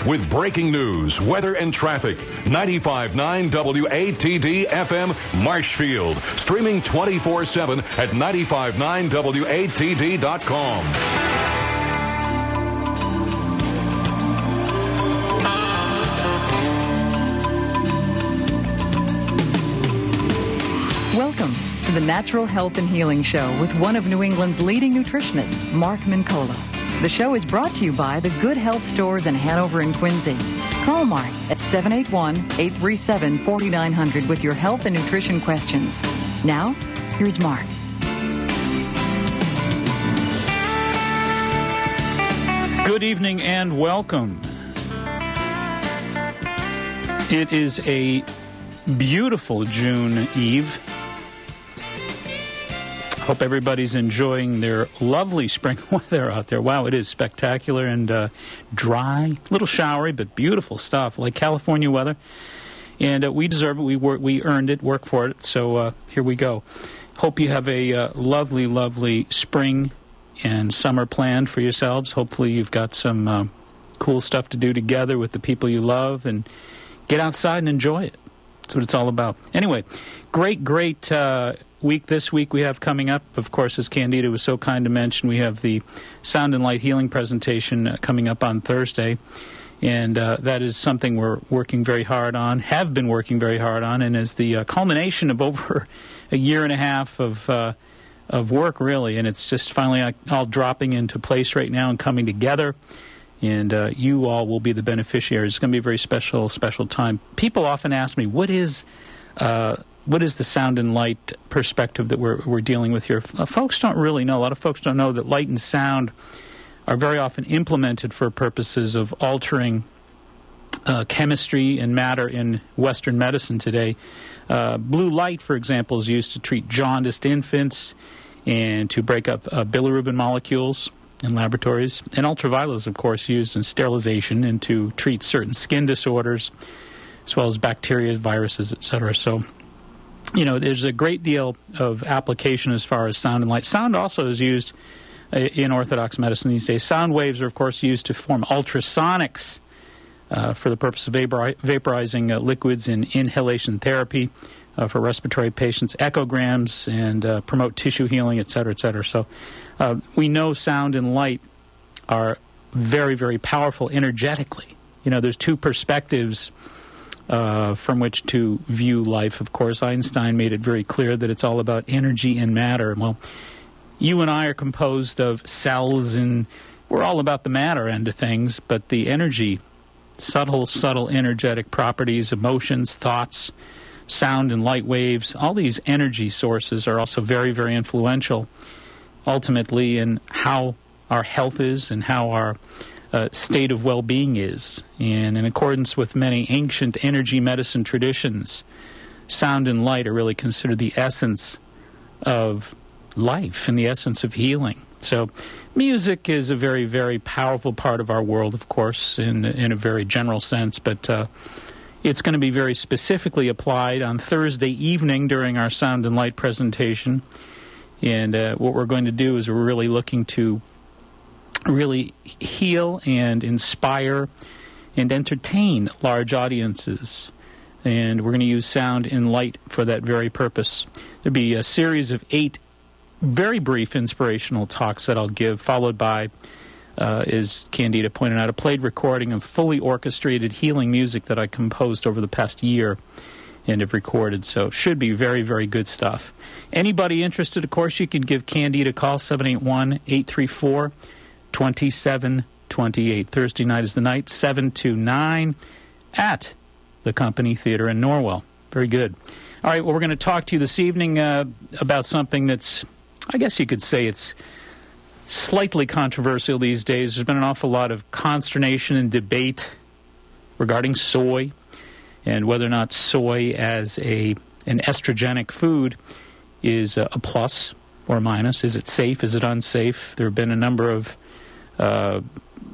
with breaking news, weather, and traffic. 95.9 WATD FM Marshfield. Streaming 24/7 at 959WATD.com. Welcome to the Natural Health and Healing Show with one of New England's leading nutritionists, Mark Mincola. The show is brought to you by the Good Health Stores in Hanover and Quincy. Call Mark at 781-837-4900 with your health and nutrition questions. Now, here's Mark. Good evening and welcome. It is a beautiful June Eve. Hope everybody's enjoying their lovely spring weather out there. Wow, it is spectacular and dry, a little showery, but beautiful stuff, like California weather. And we deserve it. We earned it, worked for it. So here we go. Hope you have a lovely, lovely spring and summer planned for yourselves. Hopefully you've got some cool stuff to do together with the people you love and get outside and enjoy it. That's what it's all about. Anyway, great week this week we have coming up. Of course, as Candida was so kind to mention, we have the Sound and Light Healing presentation coming up on Thursday. And that is something we're working very hard on, have been working very hard on, and is the culmination of over a year and a half of work, really. And it's just finally all dropping into place right now and coming together. And you all will be the beneficiaries. It's going to be a very special time. People often ask me, what is the sound and light perspective that we're dealing with here? Folks don't really know. A lot of folks don't know that light and sound are very often implemented for purposes of altering chemistry and matter in Western medicine today. Blue light, for example, is used to treat jaundiced infants and to break up bilirubin molecules in laboratories. And ultraviolet is, of course, used in sterilization and to treat certain skin disorders, as well as bacteria, viruses, etc. So, there's a great deal of application as far as sound and light. Sound also is used in Orthodox medicine these days. Sound waves are, of course, used to form ultrasonics for the purpose of vaporizing liquids in inhalation therapy for respiratory patients, echograms, and promote tissue healing, et cetera, et cetera. So we know sound and light are very, very powerful energetically. There's two perspectives from which to view life. Of course, Einstein made it very clear that it's all about energy and matter. Well, you and I are composed of cells, and we're all about the matter end of things, but the energy, subtle energetic properties, emotions, thoughts, sound and light waves, all these energy sources are also very, very influential ultimately in how our health is and how our state of well-being is. And in accordance with many ancient energy medicine traditions, sound and light are really considered the essence of life and the essence of healing. So music is a very, very powerful part of our world, of course, in a very general sense, but it's going to be very specifically applied on Thursday evening during our Sound and Light presentation. And what we're going to do is we're really looking to really heal and inspire and entertain large audiences. And we're going to use sound and light for that very purpose. There'll be a series of 8 very brief inspirational talks that I'll give, followed by, as Candida pointed out, a played recording of fully orchestrated healing music that I composed over the past year and have recorded. So should be very, very good stuff. Anybody interested, of course, you can give Candida a call, 781-834-2728. Thursday night is the night, 7 to 9 at the Company Theater in Norwell. Very good. All right, well, we're going to talk to you this evening about something that's, I guess you could say it's slightly controversial these days. There's been an awful lot of consternation and debate regarding soy and whether or not soy as an estrogenic food is a plus or a minus. Is it safe? Is it unsafe? There have been a number of, a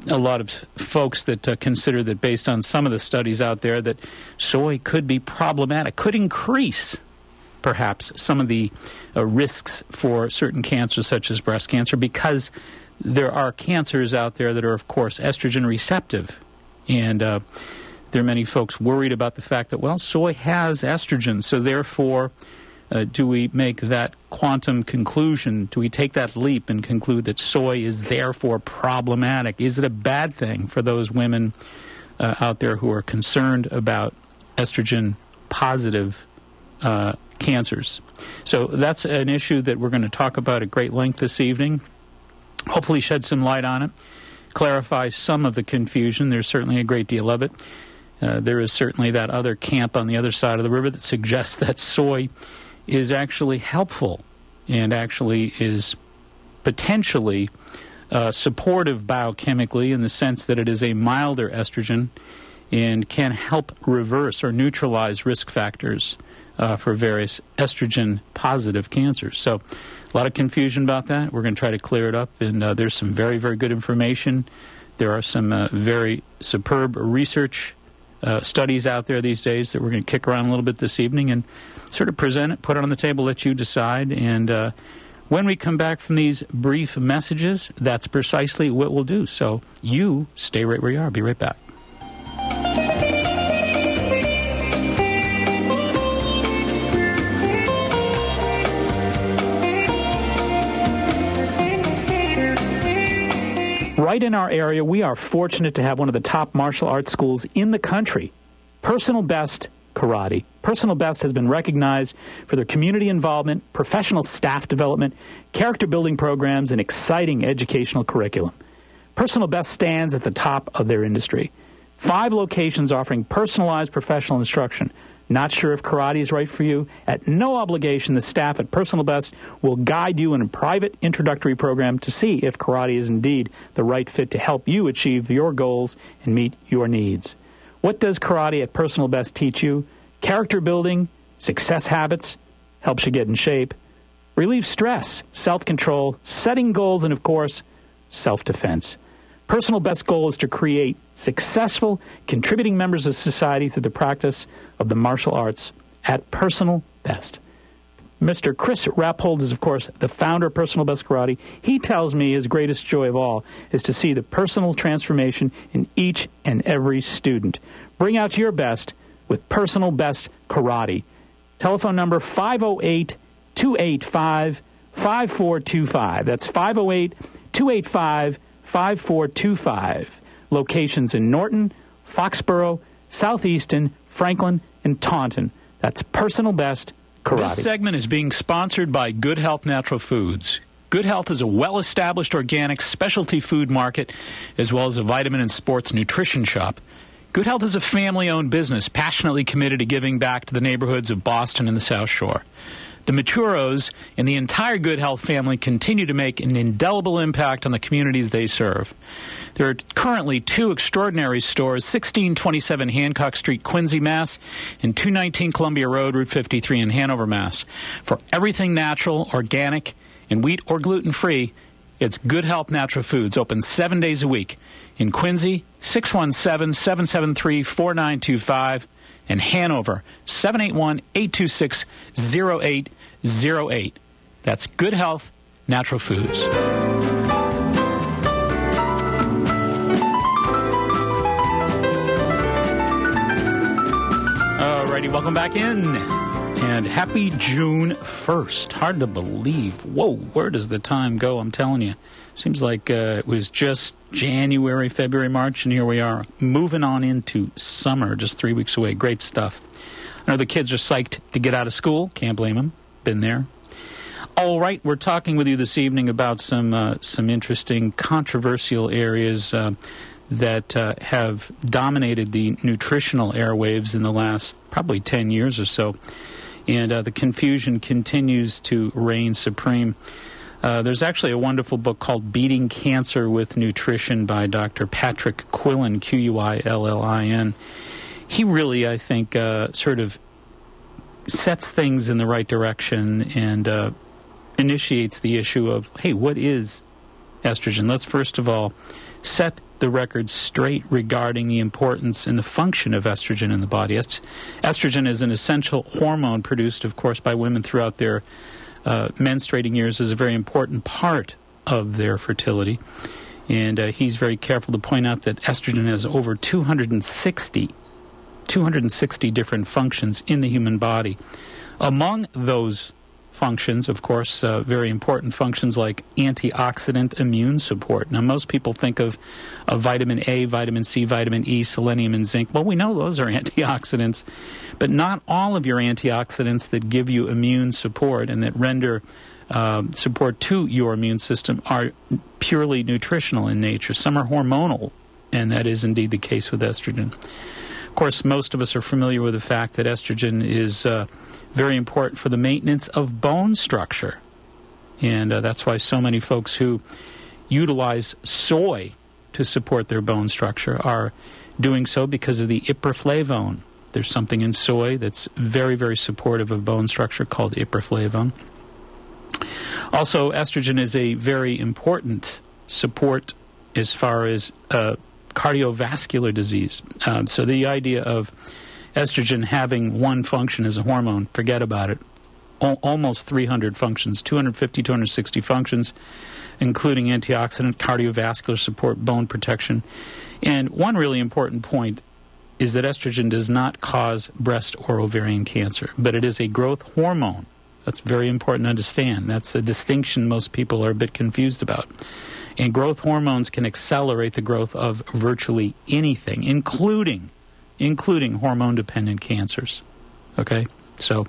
lot of folks that consider that based on some of the studies out there that soy could be problematic, could increase perhaps some of the risks for certain cancers such as breast cancer, because there are cancers out there that are, of course, estrogen receptive And there are many folks worried about the fact that, well, soy has estrogen, so therefore do we make that quantum conclusion? Do we take that leap and conclude that soy is therefore problematic? Is it a bad thing for those women out there who are concerned about estrogen-positive cancers? So that's an issue that we're going to talk about at great length this evening. Hopefully shed some light on it, clarify some of the confusion. There's certainly a great deal of it. There is certainly that other camp on the other side of the river that suggests that soy is actually helpful and actually is potentially supportive biochemically in the sense that it is a milder estrogen and can help reverse or neutralize risk factors for various estrogen-positive cancers. So a lot of confusion about that. We're going to try to clear it up, and there's some very, very good information. There are some very superb research studies out there these days that we're going to kick around a little bit this evening and sort of present it, put it on the table, let you decide. And when we come back from these brief messages, that's precisely what we'll do. So you stay right where you are. I'll be right back. Right in our area, we are fortunate to have one of the top martial arts schools in the country, Personal Best Karate. Personal Best has been recognized for their community involvement, professional staff development, character building programs, and exciting educational curriculum. Personal Best stands at the top of their industry. 5 locations offering personalized professional instruction. Not sure if karate is right for you? At no obligation, the staff at Personal Best will guide you in a private introductory program to see if karate is indeed the right fit to help you achieve your goals and meet your needs. What does karate at Personal Best teach you? Character building, success habits, helps you get in shape, relieve stress, self-control, setting goals, and, of course, self-defense. Personal Best's goal is to create successful, contributing members of society through the practice of the martial arts at Personal Best. Mr. Chris Rappold is, of course, the founder of Personal Best Karate. He tells me his greatest joy of all is to see the personal transformation in each and every student. Bring out your best with Personal Best Karate. Telephone number 508-285-5425. That's 508-285-5425. Locations in Norton, Foxborough, Southeaston, Franklin, and Taunton. That's Personal Best Karate. This segment is being sponsored by Good Health Natural Foods. Good Health is a well-established organic specialty food market as well as a vitamin and sports nutrition shop. Good Health is a family-owned business passionately committed to giving back to the neighborhoods of Boston and the South Shore. The Maturos and the entire Good Health family continue to make an indelible impact on the communities they serve. There are currently 2 extraordinary stores, 1627 Hancock Street, Quincy, Mass., and 219 Columbia Road, Route 53 in Hanover, Mass. For everything natural, organic, and wheat or gluten-free, it's Good Health Natural Foods, open 7 days a week. In Quincy, 617-773-4925, and Hanover, 781-826-0808. That's Good Health Natural Foods. Alrighty, welcome back in. And happy June 1st. Hard to believe. Whoa, where does the time go? I'm telling you. Seems like it was just January, February, March, and here we are moving on into summer, just 3 weeks away. Great stuff. I know the kids are psyched to get out of school. Can't blame them. Been there. All right, we're talking with you this evening about some interesting controversial areas that have dominated the nutritional airwaves in the last probably 10 years or so. And the confusion continues to reign supreme. There's actually a wonderful book called Beating Cancer with Nutrition by Dr. Patrick Quillin, Quillin. He really, I think, sort of sets things in the right direction and initiates the issue of, hey, what is estrogen? Let's first of all set the record straight regarding the importance and the function of estrogen in the body. Estrogen is an essential hormone produced, of course, by women throughout their menstruating years, is a very important part of their fertility. And he's very careful to point out that estrogen has over 260 different functions in the human body. Among those functions, of course, very important functions like antioxidant immune support. Now, most people think of vitamin A, vitamin C, vitamin E, selenium, and zinc. Well, we know those are antioxidants, but not all of your antioxidants that give you immune support and that render support to your immune system are purely nutritional in nature. Some are hormonal, and that is indeed the case with estrogen. Of course, most of us are familiar with the fact that estrogen is very important for the maintenance of bone structure. And that's why so many folks who utilize soy to support their bone structure are doing so because of the ipraflavone. There's something in soy that's very, very supportive of bone structure called ipraflavone. Also, estrogen is a very important support as far as cardiovascular disease. So the idea of estrogen having one function as a hormone, forget about it. Almost 300 functions, 250, 260 functions, including antioxidant, cardiovascular support, bone protection. And one really important point is that estrogen does not cause breast or ovarian cancer, but it is a growth hormone. That's very important to understand. That's a distinction most people are a bit confused about. And growth hormones can accelerate the growth of virtually anything, including hormone-dependent cancers. Okay? So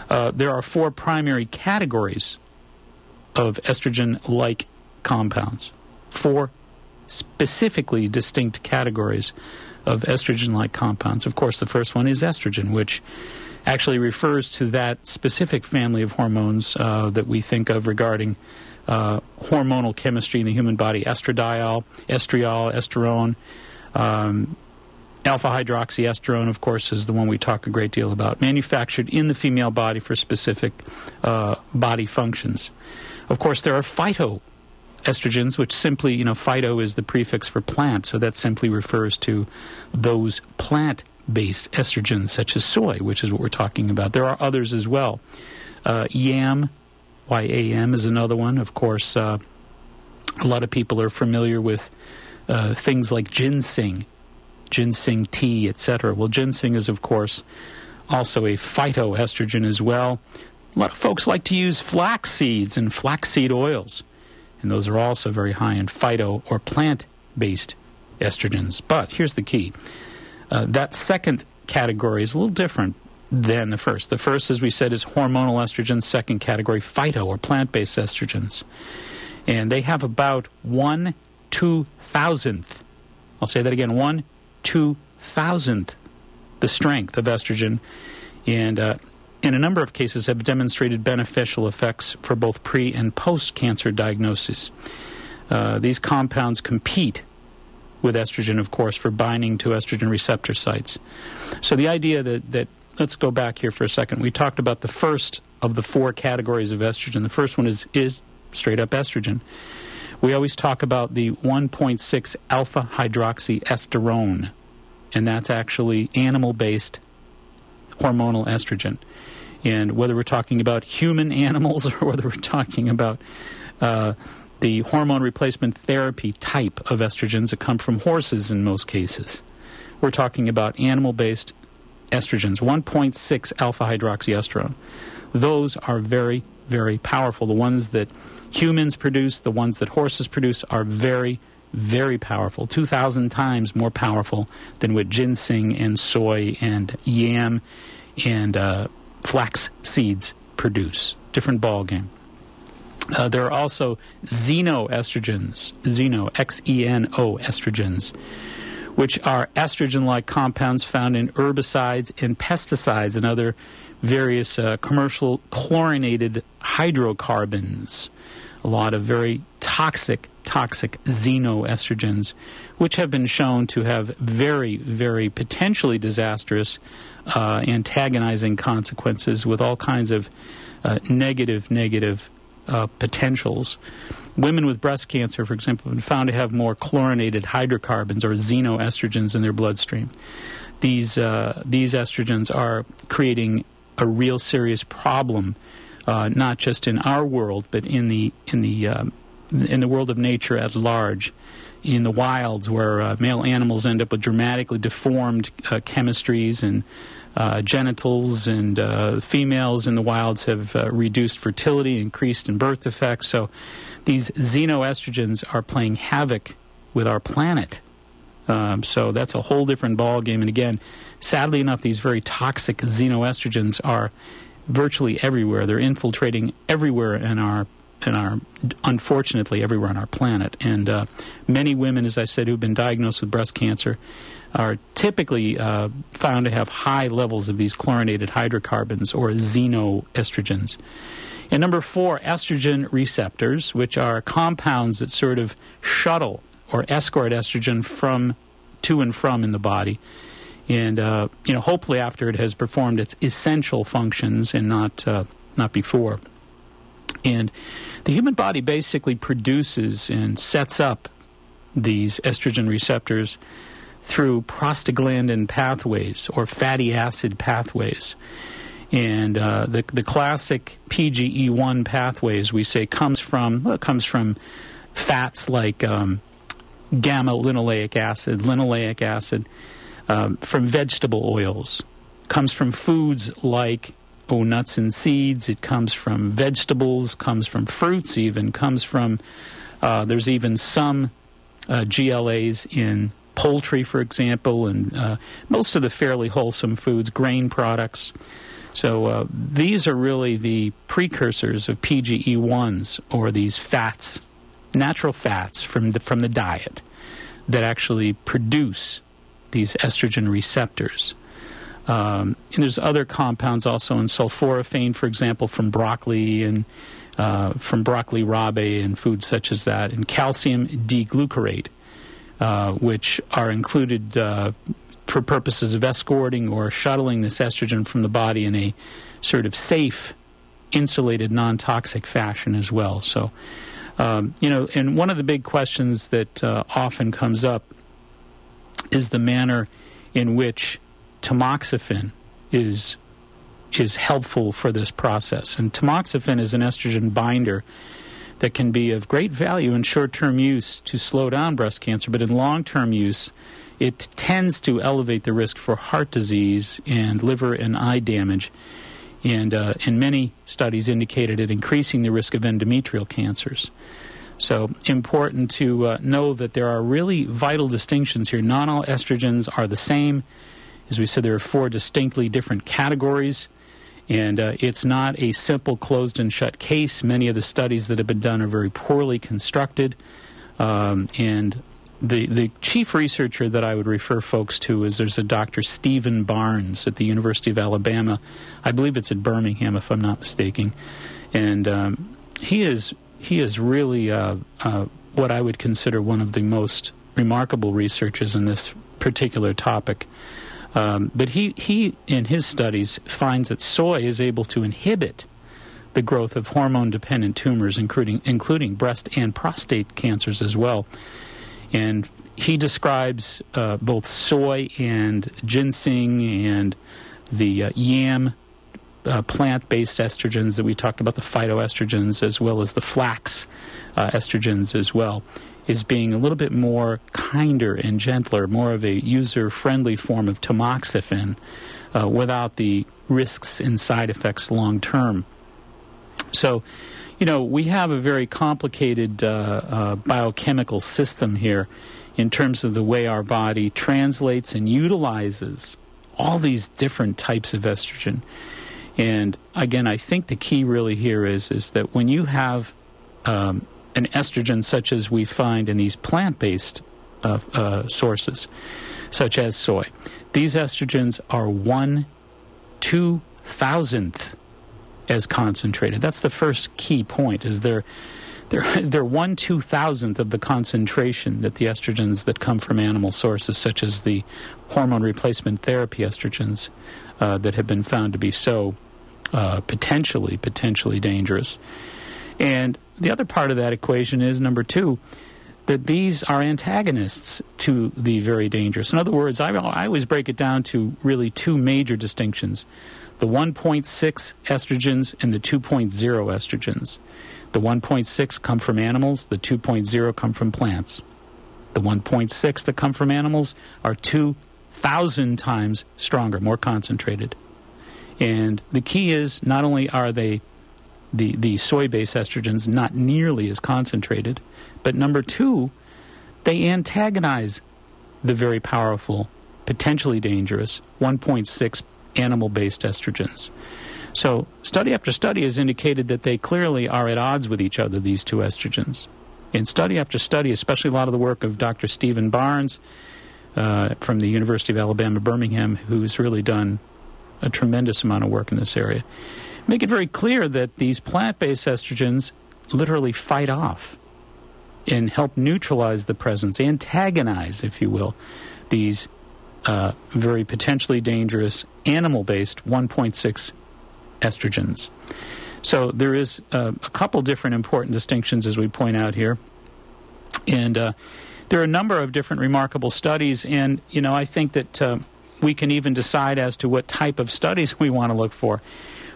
there are 4 primary categories of estrogen-like compounds. 4 specifically distinct categories of estrogen-like compounds. Of course, the first one is estrogen, which actually refers to that specific family of hormones that we think of regarding hormonal chemistry in the human body: estradiol, estriol, estrone. Alpha-hydroxyestrone, of course, is the one we talk a great deal about, manufactured in the female body for specific body functions. Of course, there are phytoestrogens, which simply, phyto is the prefix for plant, so that simply refers to those plant-based estrogens, such as soy, which is what we're talking about. There are others as well. YAM, Y-A-M, is another one. Of course, a lot of people are familiar with things like ginseng tea, etc. Well, ginseng is, of course, also a phytoestrogen as well. A lot of folks like to use flax seeds and flaxseed oils, and those are also very high in phyto or plant-based estrogens. But here's the key. That second category is a little different than the first. The first, as we said, is hormonal estrogens. Second category, phyto or plant-based estrogens. And they have about 1/2000th. I'll say that again, 1/2000th the strength of estrogen, and in a number of cases have demonstrated beneficial effects for both pre- and post-cancer diagnosis. These compounds compete with estrogen, of course, for binding to estrogen receptor sites. So the idea that let's go back here for a second. We talked about the first of the 4 categories of estrogen. The first one is straight-up estrogen. We always talk about the 1.6 alpha-hydroxyestrone, and that's actually animal-based hormonal estrogen. And whether we're talking about human animals or whether we're talking about the hormone replacement therapy type of estrogens that come from horses in most cases, we're talking about animal-based estrogens, 1.6 alpha-hydroxyestrone. Those are very, very powerful. The ones that humans produce, the ones that horses produce, are very, very powerful, 2,000 times more powerful than what ginseng and soy and yam and flax seeds produce. Different ballgame. There are also xenoestrogens, X-E-N-O estrogens, which are estrogen-like compounds found in herbicides and pesticides and other various commercial chlorinated hydrocarbons. A lot of very toxic xenoestrogens, which have been shown to have very, very potentially disastrous antagonizing consequences with all kinds of negative potentials. Women with breast cancer, for example, have been found to have more chlorinated hydrocarbons or xenoestrogens in their bloodstream. These estrogens are creating a real serious problem, not just in our world, but in the in the world of nature at large, in the wilds where male animals end up with dramatically deformed chemistries and genitals, and females in the wilds have reduced fertility, increased in birth defects. So these xenoestrogens are playing havoc with our planet. So that's a whole different ballgame. And again, sadly enough, these very toxic xenoestrogens are virtually everywhere. They're infiltrating everywhere unfortunately, everywhere on our planet. And many women, as I said, who've been diagnosed with breast cancer are typically found to have high levels of these chlorinated hydrocarbons, or xenoestrogens. And number 4, estrogen receptors, which are compounds that sort of shuttle or escort estrogen to and from in the body. And, hopefully after it has performed its essential functions and not before. And the human body basically produces and sets up these estrogen receptors through prostaglandin pathways or fatty acid pathways. And the classic PGE1 pathways, we say, comes from fats like gamma-linoleic acid, from vegetable oils, comes from foods like nuts and seeds. It comes from vegetables, comes from fruits even, comes from, there's even some GLAs in poultry, for example, and most of the fairly wholesome foods, grain products. So these are really the precursors of PGE1s, or these fats, natural fats from the diet that actually produce these estrogen receptors. And there's other compounds also in sulforaphane, for example, from broccoli and from broccoli rabe and foods such as that, and calcium D-glucarate, which are included for purposes of escorting or shuttling this estrogen from the body in a sort of safe, insulated, non-toxic fashion as well. So, and one of the big questions that often comes up is the manner in which tamoxifen is helpful for this process. And tamoxifen is an estrogen binder that can be of great value in short-term use to slow down breast cancer, but in long-term use, it tends to elevate the risk for heart disease and liver and eye damage. And many studies indicated it increasing the risk of endometrial cancers. So important to know that there are really vital distinctions here. Not all estrogens are the same. As we said, there are 4 distinctly different categories, and it's not a simple closed and shut case. Many of the studies that have been done are very poorly constructed, and the chief researcher that I would refer folks to is there's a Dr. Stephen Barnes at the University of Alabama. I believe it's at Birmingham, if I'm not mistaken, and he is really what I would consider one of the most remarkable researchers in this particular topic. But he, in his studies, finds that soy is able to inhibit the growth of hormone-dependent tumors, including breast and prostate cancers as well. And he describes both soy and ginseng and the yam plant-based estrogens that we talked about, the phytoestrogens, as well as the flax estrogens as well, is being a little bit more kinder and gentler, more of a user-friendly form of tamoxifen without the risks and side effects long-term. So, we have a very complicated biochemical system here in terms of the way our body translates and utilizes all these different types of estrogen. And again, I think the key really here is that when you have an estrogen such as we find in these plant-based sources, such as soy, these estrogens are 1/2000th as concentrated. That's the first key point, is they're 1/2000th of the concentration that the estrogens that come from animal sources, such as the hormone replacement therapy estrogens that have been found to be so potentially dangerous. And the other part of that equation is, number 2, that these are antagonists to the very dangerous. In other words, I always break it down to really 2 major distinctions: the 1.6 estrogens and the 2.0 estrogens. The 1.6 come from animals. The 2.0 come from plants. The 1.6 that come from animals are 2,000 times stronger, more concentrated. And the key is not only are they the soy-based estrogens not nearly as concentrated, but number two, they antagonize the very powerful, potentially dangerous 1.6 animal-based estrogens. So study after study has indicated that they clearly are at odds with each other, these two estrogens. And study after study, especially a lot of the work of Dr. Stephen Barnes from the University of Alabama, Birmingham, who's really done a tremendous amount of work in this area, make it very clear that these plant-based estrogens literally fight off and help neutralize the presence, antagonize, if you will, these very potentially dangerous animal-based 1.6 estrogens. So there is a couple different important distinctions, as we point out here. And there are a number of different remarkable studies, and, I think that we can even decide as to what type of studies we want to look for.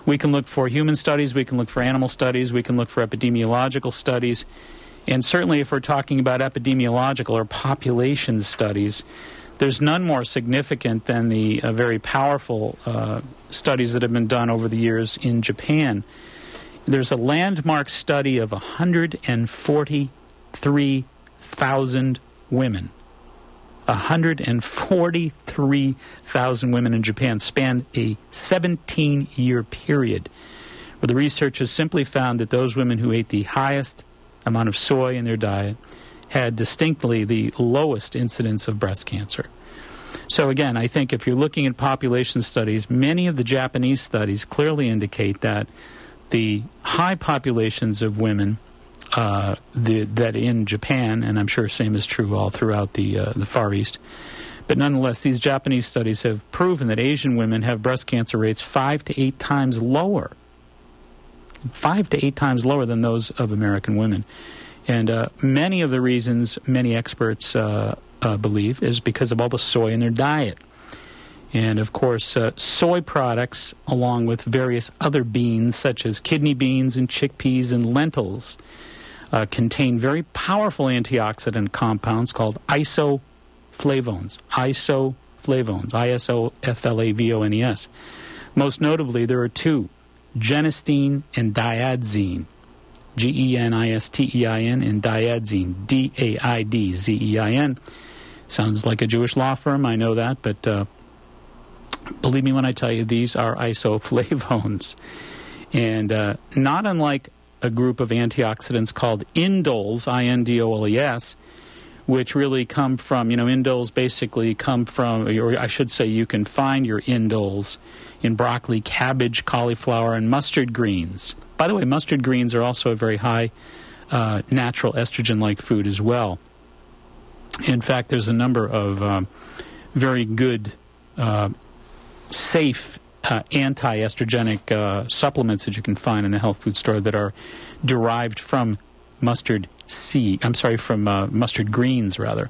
We can look for human studies, we can look for animal studies, we can look for epidemiological studies, and certainly if we're talking about epidemiological or population studies, there's none more significant than the very powerful studies that have been done over the years in Japan. There's a landmark study of 143,000 women. 143,000 women in Japan spanned a 17-year period where the researchers simply found that those women who ate the highest amount of soy in their diet had distinctly the lowest incidence of breast cancer. So again, I think if you're looking at population studies, many of the Japanese studies clearly indicate that the high populations of women that in Japan, and I'm sure same is true all throughout the Far East, but nonetheless, these Japanese studies have proven that Asian women have breast cancer rates 5 to 8 times lower. 5 to 8 times lower than those of American women. And many of the reasons many experts believe is because of all the soy in their diet. And, of course, soy products, along with various other beans, such as kidney beans and chickpeas and lentils, contain very powerful antioxidant compounds called isoflavones. Isoflavones, I-S-O-F-L-A-V-O-N-E-S. Most notably, there are two, genistein and diadzine. G-E-N-I-S-T-E-I-N and diadzine, D-A-I-D-Z-E-I-N. Sounds like a Jewish law firm, I know that, but believe me when I tell you, these are isoflavones. And not unlike a group of antioxidants called indoles, I-N-D-O-L-E-S, which really come from, indoles basically come from, or I should say you can find your indoles in broccoli, cabbage, cauliflower, and mustard greens. By the way, mustard greens are also a very high natural estrogen-like food as well. In fact, there's a number of very good, safe anti-estrogenic supplements that you can find in the health food store that are derived from mustard greens, rather.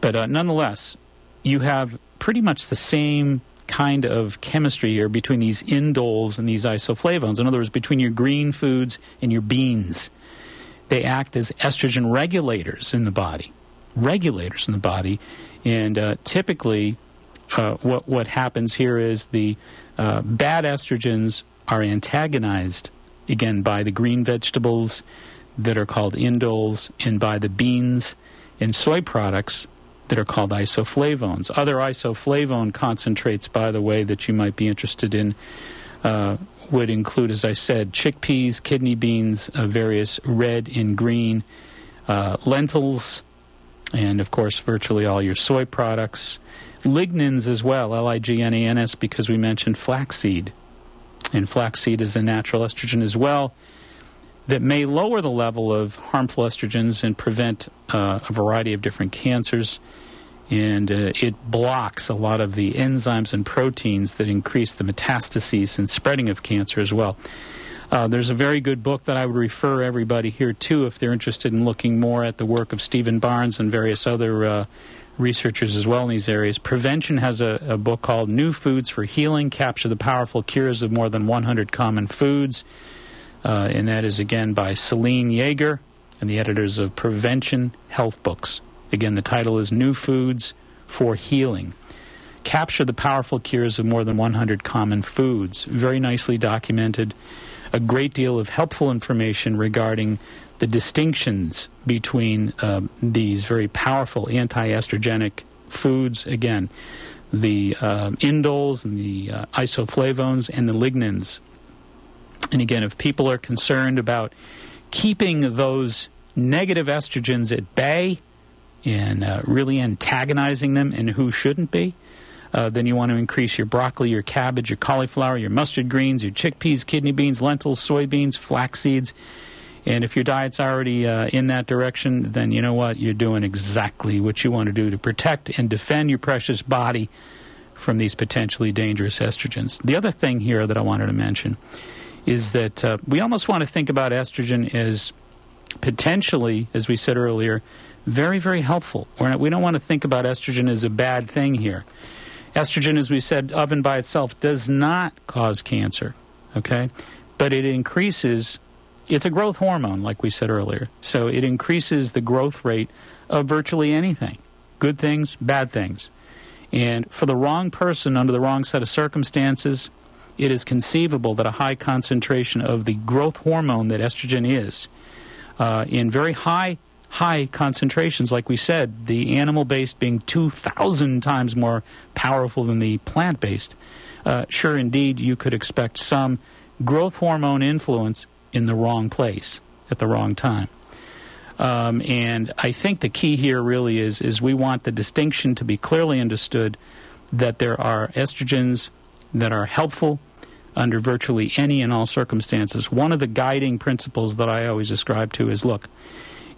But nonetheless, you have pretty much the same kind of chemistry here between these indoles and these isoflavones. In other words, between your green foods and your beans. They act as estrogen regulators in the body. And typically, what happens here is the bad estrogens are antagonized, again, by the green vegetables that are called indoles and by the beans and soy products that are called isoflavones. Other isoflavone concentrates, by the way, that you might be interested in would include, as I said, chickpeas, kidney beans, various red and green lentils, and, of course, virtually all your soy products. Lignans as well, L-I-G-N-A-N-S, because we mentioned flaxseed. And flaxseed is a natural estrogen as well that may lower the level of harmful estrogens and prevent a variety of different cancers. And it blocks a lot of the enzymes and proteins that increase the metastases and spreading of cancer as well. There's a very good book that I would refer everybody here to if they're interested in looking more at the work of Stephen Barnes and various other researchers as well in these areas. Prevention has a book called New Foods for Healing, Capture the Powerful Cures of More Than 100 Common Foods. and that is, again, by Celine Yeager and the editors of Prevention Health Books. Again, the title is New Foods for Healing. Capture the powerful cures of more than 100 common foods. Very nicely documented. A great deal of helpful information regarding the distinctions between these very powerful anti-estrogenic foods. Again, the indoles and the isoflavones and the lignans. And again, if people are concerned about keeping those negative estrogens at bay and really antagonizing them, and who shouldn't be, then you want to increase your broccoli, your cabbage, your cauliflower, your mustard greens, your chickpeas, kidney beans, lentils, soybeans, flax seeds. And if your diet's already in that direction, then you know what? You're doing exactly what you want to do to protect and defend your precious body from these potentially dangerous estrogens. The other thing here that I wanted to mention is that we almost want to think about estrogen as potentially, as we said earlier, very, very helpful. We don't want to think about estrogen as a bad thing here. Estrogen, as we said, of and by itself does not cause cancer, okay? But it increases, it's a growth hormone, like we said earlier. So it increases the growth rate of virtually anything, good things, bad things. And for the wrong person under the wrong set of circumstances, it is conceivable that a high concentration of the growth hormone that estrogen is, in very high concentrations, like we said, the animal-based being 2,000 times more powerful than the plant-based, sure, indeed, you could expect some growth hormone influence in the wrong place at the wrong time. And I think the key here really is we want the distinction to be clearly understood that there are estrogens that are helpful under virtually any and all circumstances. One of the guiding principles that I always ascribe to is, look,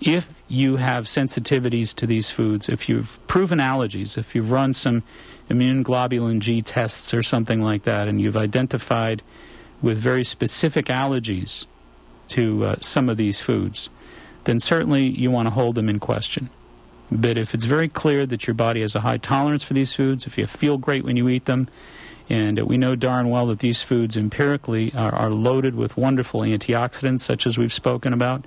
if you have sensitivities to these foods, if you've proven allergies, if you've run some immune globulin G tests or something like that, and you've identified with very specific allergies to some of these foods, then certainly you want to hold them in question. But if it's very clear that your body has a high tolerance for these foods, if you feel great when you eat them, and we know darn well that these foods empirically are loaded with wonderful antioxidants, such as we've spoken about,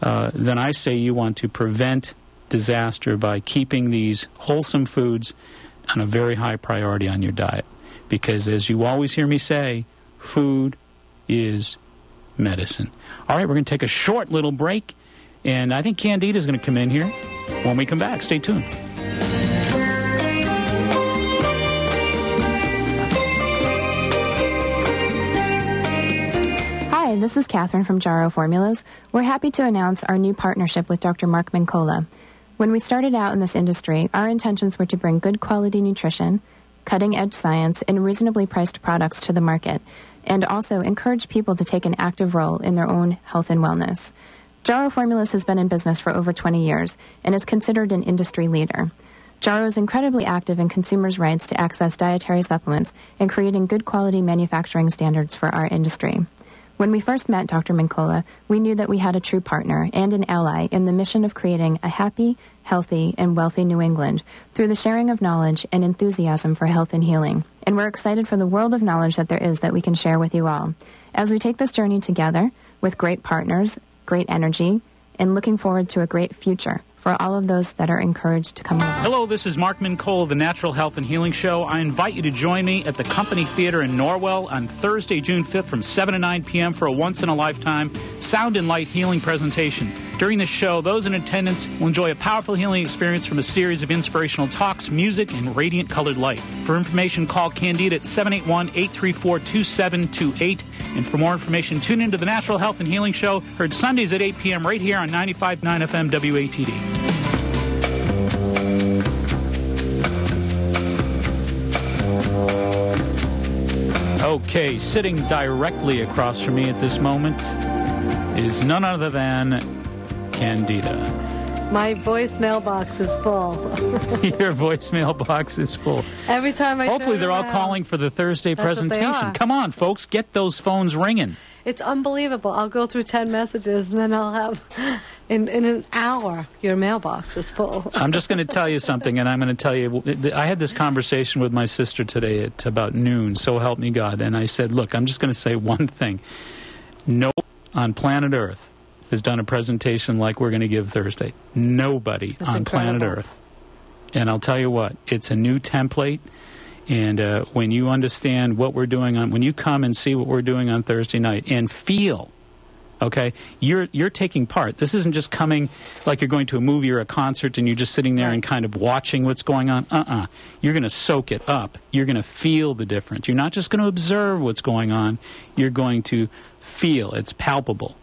then I say you want to prevent disaster by keeping these wholesome foods on a very high priority on your diet. Because as you always hear me say, food is medicine. All right, we're going to take a short little break, and I think Candida's going to come in here when we come back. Stay tuned. Hi, this is Catherine from Jarrow Formulas. We're happy to announce our new partnership with Dr. Mark Mincola. When we started out in this industry, our intentions were to bring good quality nutrition, cutting-edge science, and reasonably priced products to the market, and also encourage people to take an active role in their own health and wellness. Jarrow Formulas has been in business for over 20 years and is considered an industry leader. Jarrow is incredibly active in consumers' rights to access dietary supplements and creating good quality manufacturing standards for our industry. When we first met Dr. Mincola, we knew that we had a true partner and an ally in the mission of creating a happy, healthy, and wealthy New England through the sharing of knowledge and enthusiasm for health and healing. And we're excited for the world of knowledge that there is that we can share with you all. As we take this journey together with great partners, great energy, and looking forward to a great future for all of those that are encouraged to come along. Hello, this is Mark Mincola of the Natural Health and Healing Show. I invite you to join me at the Company Theater in Norwell on Thursday, June 5th from 7 to 9 p.m. for a once-in-a-lifetime sound and light healing presentation. During the show, those in attendance will enjoy a powerful healing experience from a series of inspirational talks, music, and radiant colored light. For information, call Candida at 781-834-2728. And for more information, tune into the Natural Health and Healing Show, heard Sundays at 8 p.m. right here on 95.9 FM WATD. Okay, sitting directly across from me at this moment is none other than Candida. My voicemail box is full. Your voicemail box is full. Every time I Hopefully turn they're around, all calling for the Thursday that's what they presentation. are. Come on, folks, get those phones ringing. It's unbelievable. I'll go through 10 messages, and then I'll have, in an hour, your mailbox is full. I'm just going to tell you something, and I'm going to tell you, I had this conversation with my sister today at about noon, so help me God, and I said, look, I'm just going to say one thing. No on planet Earth has done a presentation like we're going to give Thursday. Nobody That's on incredible. planet Earth. And I'll tell you what, it's a new template. And when you understand what we're doing when you come and see what we're doing on Thursday night and feel, okay, you're taking part. This isn't just coming like you're going to a movie or a concert and you're just sitting there and kind of watching what's going on. You're going to soak it up. You're going to feel the difference. You're not just going to observe what's going on. You're going to feel. It's palpable,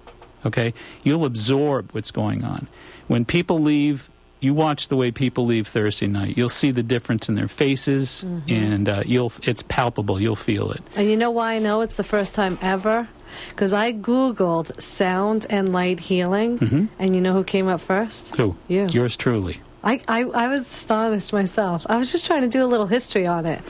okay? You'll absorb what's going on. When people leave, you watch the way people leave Thursday night. You'll see the difference in their faces, and it's palpable. You'll feel it. And you know why I know it's the first time ever? Because I Googled sound and light healing, and you know who came up first? Who? You. Yours truly. I was astonished myself. I was just trying to do a little history on it.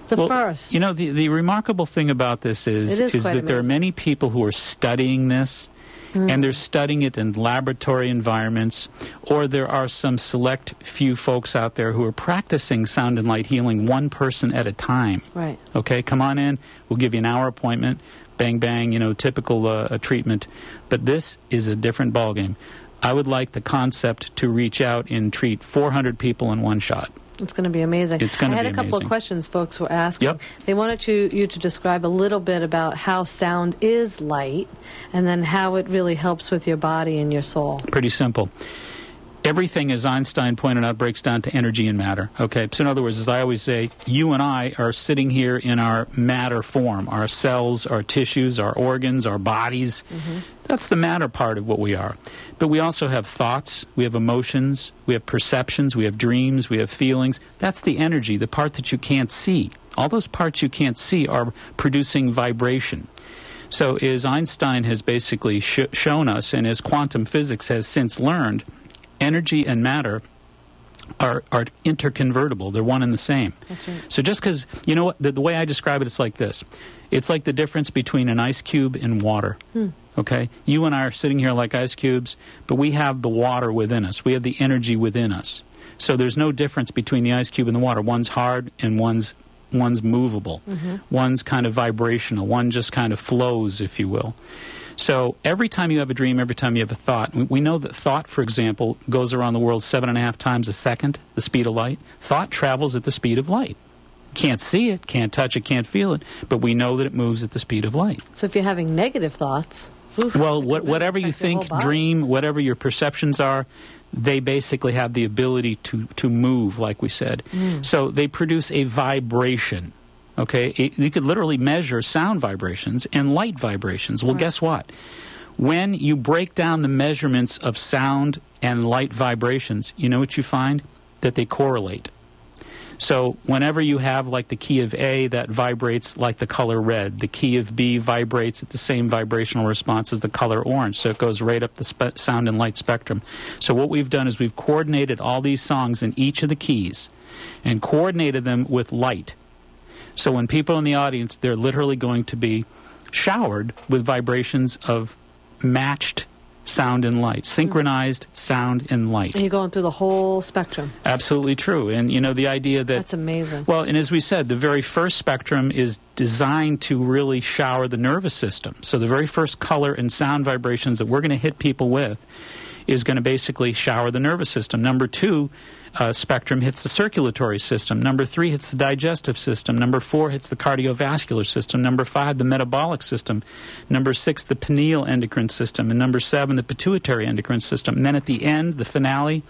First. You know, the remarkable thing about this is that there are many people who are studying this, and they're studying it in laboratory environments, or there are some select few folks out there who are practicing sound and light healing one person at a time. Right. Okay, come on in. We'll give you an hour appointment. Bang, bang, typical treatment. But this is a different ballgame. I would like the concept to reach out and treat 400 people in one shot. It's going to be amazing. It's going to be amazing. I had a couple of questions folks were asking. Yep. They wanted you to describe a little bit about how sound is light and then how it really helps with your body and your soul. Pretty simple. Everything, as Einstein pointed out, breaks down to energy and matter. Okay, so in other words, as I always say, you and I are sitting here in our matter form, our cells, our tissues, our organs, our bodies. That's the matter part of what we are. But we also have thoughts, we have emotions, we have perceptions, we have dreams, we have feelings. That's the energy, the part that you can't see. All those parts you can't see are producing vibration. So as Einstein has basically shown us, and as quantum physics has since learned, energy and matter are interconvertible. They're one and the same. That's right. So just because, you know what, the way I describe it, it's like this. It's like the difference between an ice cube and water. Okay? You and I are sitting here like ice cubes, but we have the water within us. We have the energy within us. So there's no difference between the ice cube and the water. One's hard and one's movable. One's kind of vibrational. One just kind of flows, if you will. So every time you have a dream, every time you have a thought, we know that thought, for example, goes around the world 7.5 times a second, the speed of light. Thought travels at the speed of light. Can't see it, can't touch it, can't feel it, but we know that it moves at the speed of light. So if you're having negative thoughts... Well, whatever you think, dream, whatever your perceptions are, they basically have the ability to move, like we said. So they produce a vibration. Okay, you could literally measure sound vibrations and light vibrations. Well, guess what? When you break down the measurements of sound and light vibrations, you know what you find? That they correlate. So whenever you have like the key of A that vibrates like the color red, the key of B vibrates at the same vibrational response as the color orange. So it goes right up the sound and light spectrum. So what we've done is we've coordinated all these songs in each of the keys and coordinated them with light. So when people in the audience, they're literally going to be showered with vibrations of matched sound and light, synchronized sound and light. And you're going through the whole spectrum. Absolutely true. And, you know, the idea that... That's amazing. Well, and as we said, the very first spectrum is designed to really shower the nervous system. So the very first color and sound vibrations that we're going to hit people with is going to basically shower the nervous system. Number 2 spectrum hits the circulatory system. Number 3 hits the digestive system. Number 4 hits the cardiovascular system. Number 5, the metabolic system. Number 6, the pineal endocrine system. And number 7, the pituitary endocrine system. And then at the end, the finale,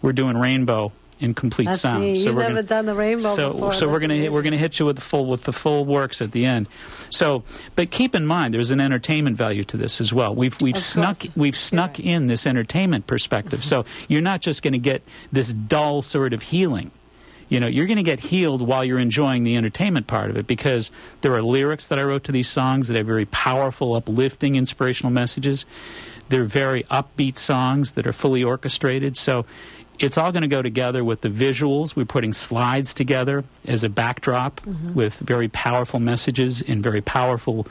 we're doing rainbow in complete That's sound. Neat. You've never done the rainbow before. So we're gonna hit you with the full works at the end. So, but keep in mind, there's an entertainment value to this as well. We've snuck in this entertainment perspective. So you're not just going to get this dull sort of healing. You know, you're going to get healed while you're enjoying the entertainment part of it, because there are lyrics that I wrote to these songs that have very powerful, uplifting, inspirational messages. They're very upbeat songs that are fully orchestrated. So it's all going to go together with the visuals. We're putting slides together as a backdrop with very powerful messages and very powerful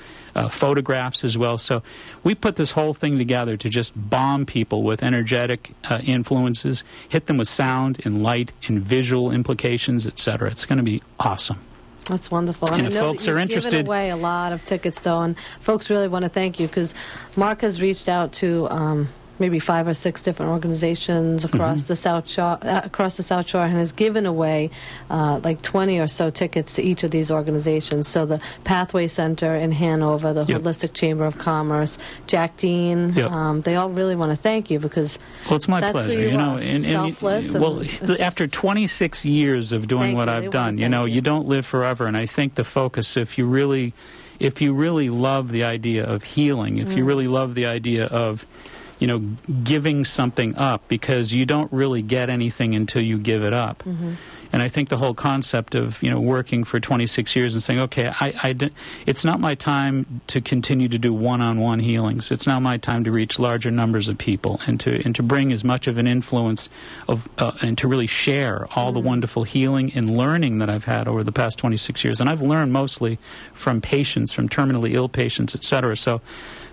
photographs as well. So we put this whole thing together to just bomb people with energetic influences, hit them with sound and light and visual implications, etc. It's going to be awesome. That's wonderful. And I if know folks that are you've interested, given away a lot of tickets, though, and folks really want to thank you because Mark has reached out to maybe 5 or 6 different organizations across the South Shore, and has given away like 20 or so tickets to each of these organizations. So the Pathway Center in Hanover, the Holistic Chamber of Commerce, Jack Dean, they all really want to thank you because well, it's my that's pleasure. Who you know, are. and Selfless. well, after 26 years of doing what I've done, you don't live forever, and I think the focus, if you really love the idea of healing, if you really love the idea of giving something up, because you don't really get anything until you give it up. And I think the whole concept of, working for 26 years and saying, okay, it's not my time to continue to do one-on-one healings. It's now my time to reach larger numbers of people and to bring as much of an influence of and to really share all the wonderful healing and learning that I've had over the past 26 years. And I've learned mostly from patients, from terminally ill patients, etc. So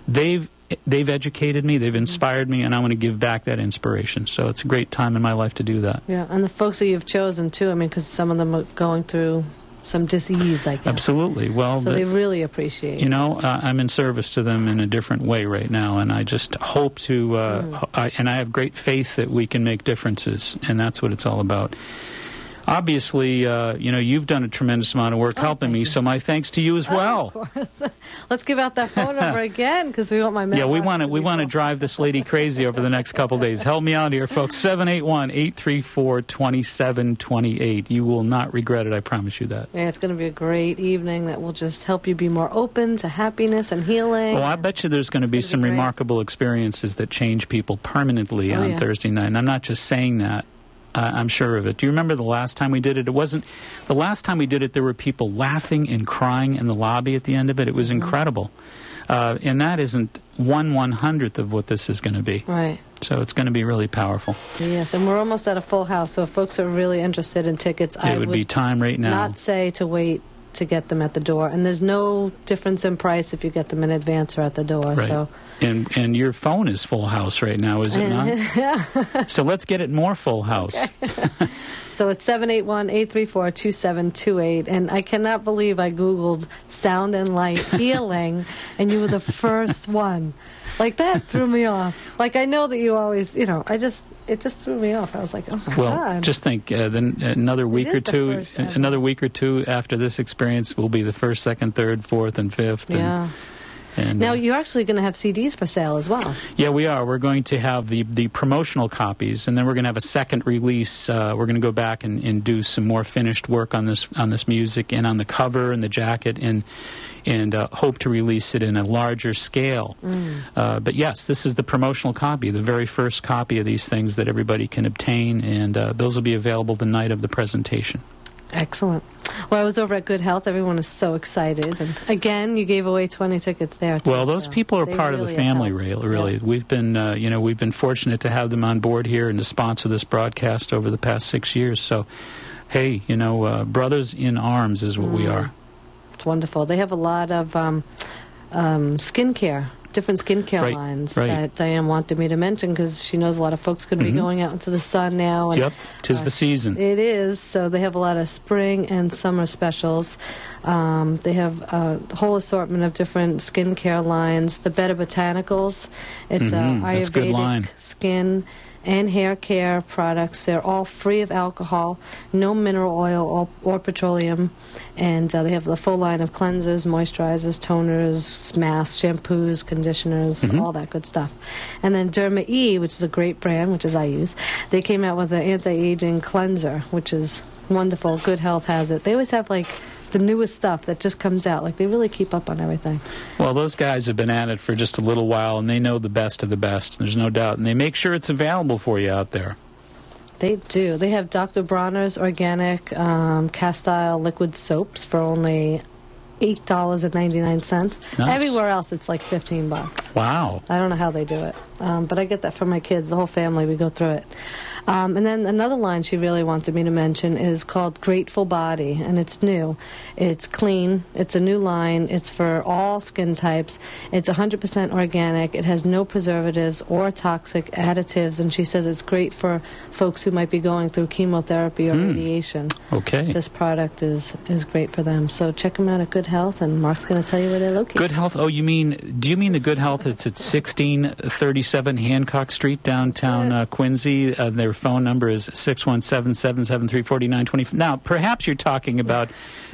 they've educated me, they've inspired me, and I want to give back that inspiration. So it's a great time in my life to do that. Yeah, and the folks that you've chosen, too, I mean, because some of them are going through some disease, I guess. Absolutely. Well, so they really appreciate it. I'm in service to them in a different way right now, and I just hope to, and I have great faith that we can make differences, and that's what it's all about. Obviously, you've done a tremendous amount of work helping me, so my thanks to you as well. Of course. Let's give out that phone number again, because we want my mailbox. Yeah, we want to drive this lady crazy over the next couple days. Help me out here, folks. 781-834-2728. You will not regret it, I promise you that. Yeah, it's going to be a great evening that will just help you be more open to happiness and healing. Well, I bet you there's going to be some remarkable experiences that change people permanently on Thursday night. And I'm not just saying that. I'm sure of it. Do you remember the last time we did it? It wasn't the last time we did it. There were people laughing and crying in the lobby at the end of it. It was incredible, and that isn't 1/100th of what this is going to be. Right. So it's going to be really powerful. Yes, and we're almost at a full house. So if folks are really interested in tickets, it would be time right now. Not say to wait to get them at the door, and there's no difference in price if you get them in advance or at the door. Right. So. And your phone is full house right now, is it not? Yeah. So let's get it more full house. Okay. So it's 781-834-2728, and I cannot believe I Googled sound and light healing, and you were the first one. Like, that threw me off. Like, I know that you always, it just threw me off. I was like, oh my God. Well, just think, then another week or two after this experience will be the first, second, third, fourth, and fifth. Yeah. And now, you're actually going to have CDs for sale as well. Yeah, we are. We're going to have the promotional copies, and then we're going to have a second release. We're going to go back and do some more finished work on this music and on the cover and the jacket, and hope to release it in a larger scale. But yes, this is the promotional copy, the very first copy of these things that everybody can obtain, and those will be available the night of the presentation. Excellent. Well, I was over at Good Health. Everyone is so excited. And again, you gave away 20 tickets there, too. Well, those people are part of the family, really. Yeah. We've been fortunate to have them on board here and to sponsor this broadcast over the past 6 years. So, hey, brothers in arms is what we are. It's wonderful. They have a lot of skincare. Different skincare lines that Diane wanted me to mention because she knows a lot of folks could be going out into the sun now. And, tis the season. It is. So they have a lot of spring and summer specials. They have a whole assortment of different skincare lines. The Better Botanicals. It's Ayurvedic skin and hair care products. They're all free of alcohol, no mineral oil or petroleum, and they have the full line of cleansers, moisturizers, toners, masks, shampoos, conditioners, all that good stuff. And then Derma E, which is a great brand, which is I use, they came out with an anti-aging cleanser, which is wonderful. Good Health has it. They always have the newest stuff that just comes out. They really keep up on everything. Well, those guys have been at it for just a little while, and they know the best of the best. There's no doubt. And they make sure it's available for you out there. They do. They have Dr. Bronner's organic cast-iron liquid soaps for only $8.99. Nice. Everywhere else, it's like $15. Wow. I don't know how they do it. But I get that from my kids, the whole family. We go through it. And then another line she really wanted me to mention is called Grateful Body, and it's new. It's clean. It's a new line. It's for all skin types. It's 100% organic. It has no preservatives or toxic additives, and she says it's great for folks who might be going through chemotherapy or radiation. Okay. This product is great for them. So check them out at Good Health, and Mark's going to tell you where they're located. Good Health? Oh, do you mean the Good Health? It's at 1637 Hancock Street, downtown Quincy. Their phone number is 617-773-4925. Now, perhaps you're talking about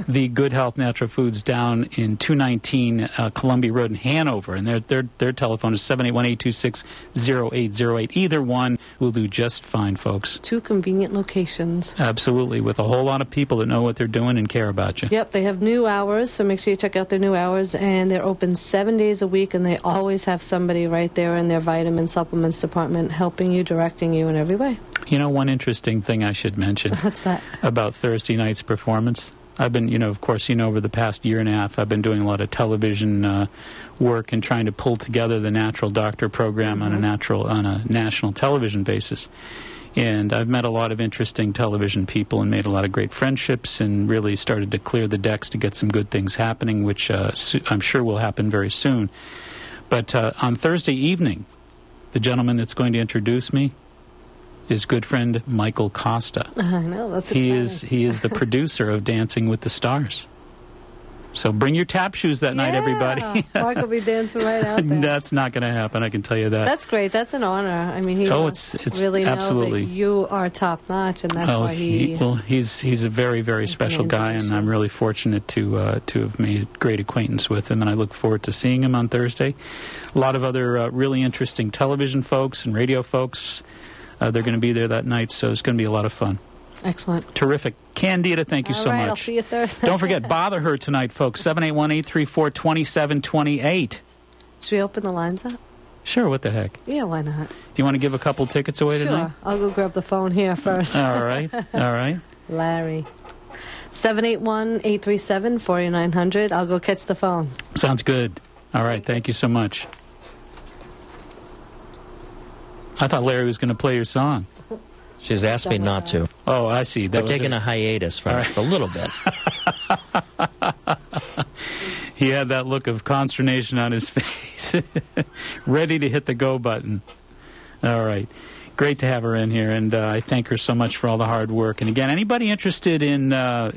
the Good Health Natural Foods down in 219 Columbia Road in Hanover, and their telephone is 781-826-0808. Either one will do just fine, folks. 2 convenient locations. Absolutely, with a whole lot of people that know what they're doing and care about you. Yep, they have new hours, so make sure you check out their new hours, and they're open 7 days a week, and they always have somebody right there in their vitamin supplements department helping you, directing you in every way. You know, one interesting thing I should mention What's that? about Thursday night's performance. I've been, of course, over the past year and a half, I've been doing a lot of television work and trying to pull together the Natural Doctor program on a national television basis. And I've met a lot of interesting television people and made a lot of great friendships and really started to clear the decks to get some good things happening, which I'm sure will happen very soon. But on Thursday evening, the gentleman that's going to introduce me is good friend Michael Costa. I know, that's exciting. He is the producer of Dancing with the Stars. So bring your tap shoes that night, everybody. Mark will be dancing right out there. That's not going to happen, I can tell you that. That's great. That's an honor. I mean, he it's really absolutely. know that you are top notch, and that's why he's a very, very special guy, and I'm really fortunate to have made great acquaintance with him, and I look forward to seeing him on Thursday. A lot of other really interesting television folks and radio folks, they're going to be there that night, so it's going to be a lot of fun. Excellent. Terrific. Candida, thank you so much. I'll see you Thursday. Don't forget, bother her tonight, folks. 781-834-2728. Should we open the lines up? Sure, what the heck? Yeah, why not? Do you want to give a couple tickets away tonight? Sure. I'll go grab the phone here first. All right. All right. Larry. 781-837-4900. I'll go catch the phone. Sounds good. All right. Thank you so much. I thought Larry was going to play your song. She's asked me not to. Oh, I see. We're taking a hiatus from it a little bit. He had that look of consternation on his face, ready to hit the go button. All right. Great to have her in here, and I thank her so much for all the hard work. And again, anybody interested in a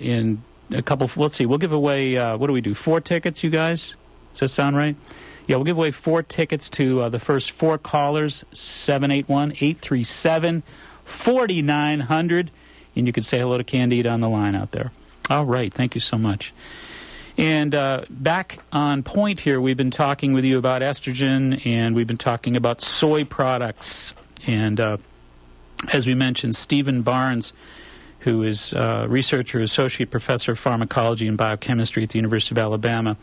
couple, let's see, we'll give away, what do we do, 4 tickets, you guys? Does that sound right? Yeah, we'll give away 4 tickets to the first 4 callers, 781-837-4900, and you can say hello to Candida on the line out there. All right, thank you so much. And back on point here, we've been talking with you about estrogen, and we've been talking about soy products. And as we mentioned, Stephen Barnes, who is researcher, associate professor of pharmacology and biochemistry at the University of Alabama,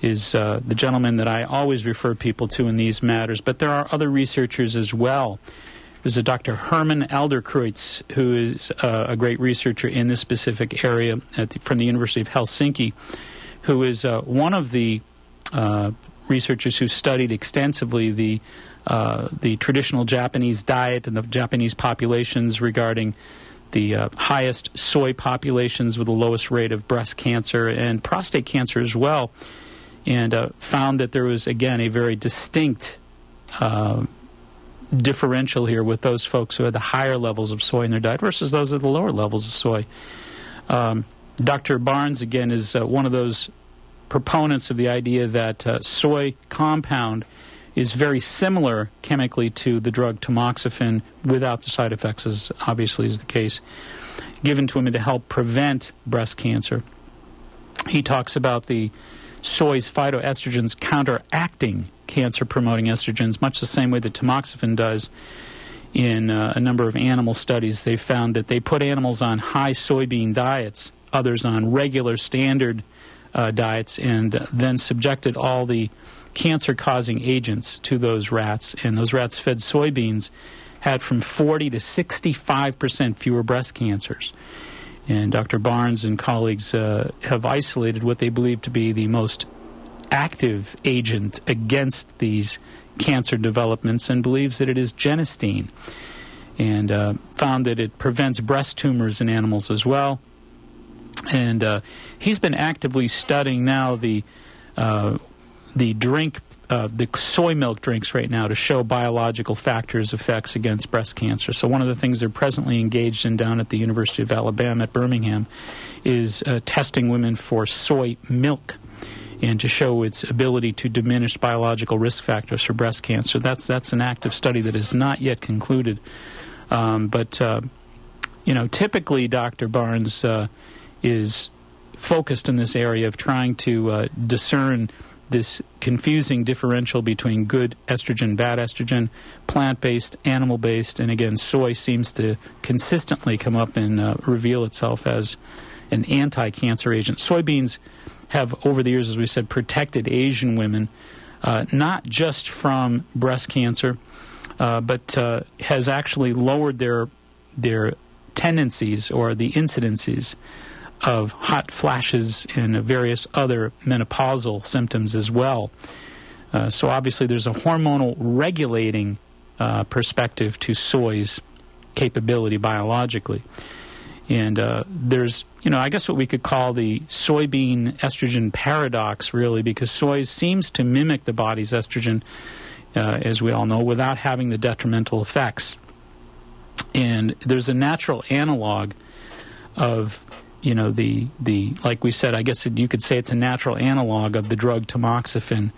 is the gentleman that I always refer people to in these matters. But there are other researchers as well. There's a Dr. Herman Alderkreutz, who is a great researcher in this specific area from the University of Helsinki, who is one of the researchers who studied extensively the traditional Japanese diet and the Japanese populations regarding the highest soy populations with the lowest rate of breast cancer and prostate cancer as well, and found that there was, again, a very distinct differential here with those folks who had the higher levels of soy in their diet versus those at the lower levels of soy. Dr. Barnes, again, is one of those proponents of the idea that soy compound is very similar chemically to the drug tamoxifen without the side effects, as obviously is the case, given to him to help prevent breast cancer. He talks about the soy's phytoestrogens counteracting cancer-promoting estrogens, much the same way that tamoxifen does. In a number of animal studies, they found that they put animals on high soybean diets, others on regular standard diets, and then subjected all the cancer-causing agents to those rats. And those rats fed soybeans had from 40 to 65% fewer breast cancers. And Dr. Barnes and colleagues have isolated what they believe to be the most active agent against these cancer developments and believes that it is genistein. and found that it prevents breast tumors in animals as well. And he's been actively studying now the soy milk drinks right now to show biological factors effects against breast cancer. So one of the things they're presently engaged in down at the University of Alabama at Birmingham is testing women for soy milk and to show its ability to diminish biological risk factors for breast cancer. That's an active study that is not yet concluded. But typically Dr. Barnes is focused in this area of trying to discern this confusing differential between good estrogen, bad estrogen, plant-based, animal-based, and again, soy seems to consistently come up and reveal itself as an anti-cancer agent. Soybeans have, over the years, as we said, protected Asian women, not just from breast cancer, but has actually lowered their tendencies or the incidences of hot flashes and various other menopausal symptoms as well. So obviously there's a hormonal regulating perspective to soy's capability biologically. And there's, I guess what we could call the soybean estrogen paradox, really, because soy seems to mimic the body's estrogen, as we all know, without having the detrimental effects. And there's a natural analog of like we said, I guess you could say it's a natural analog of the drug tamoxifen.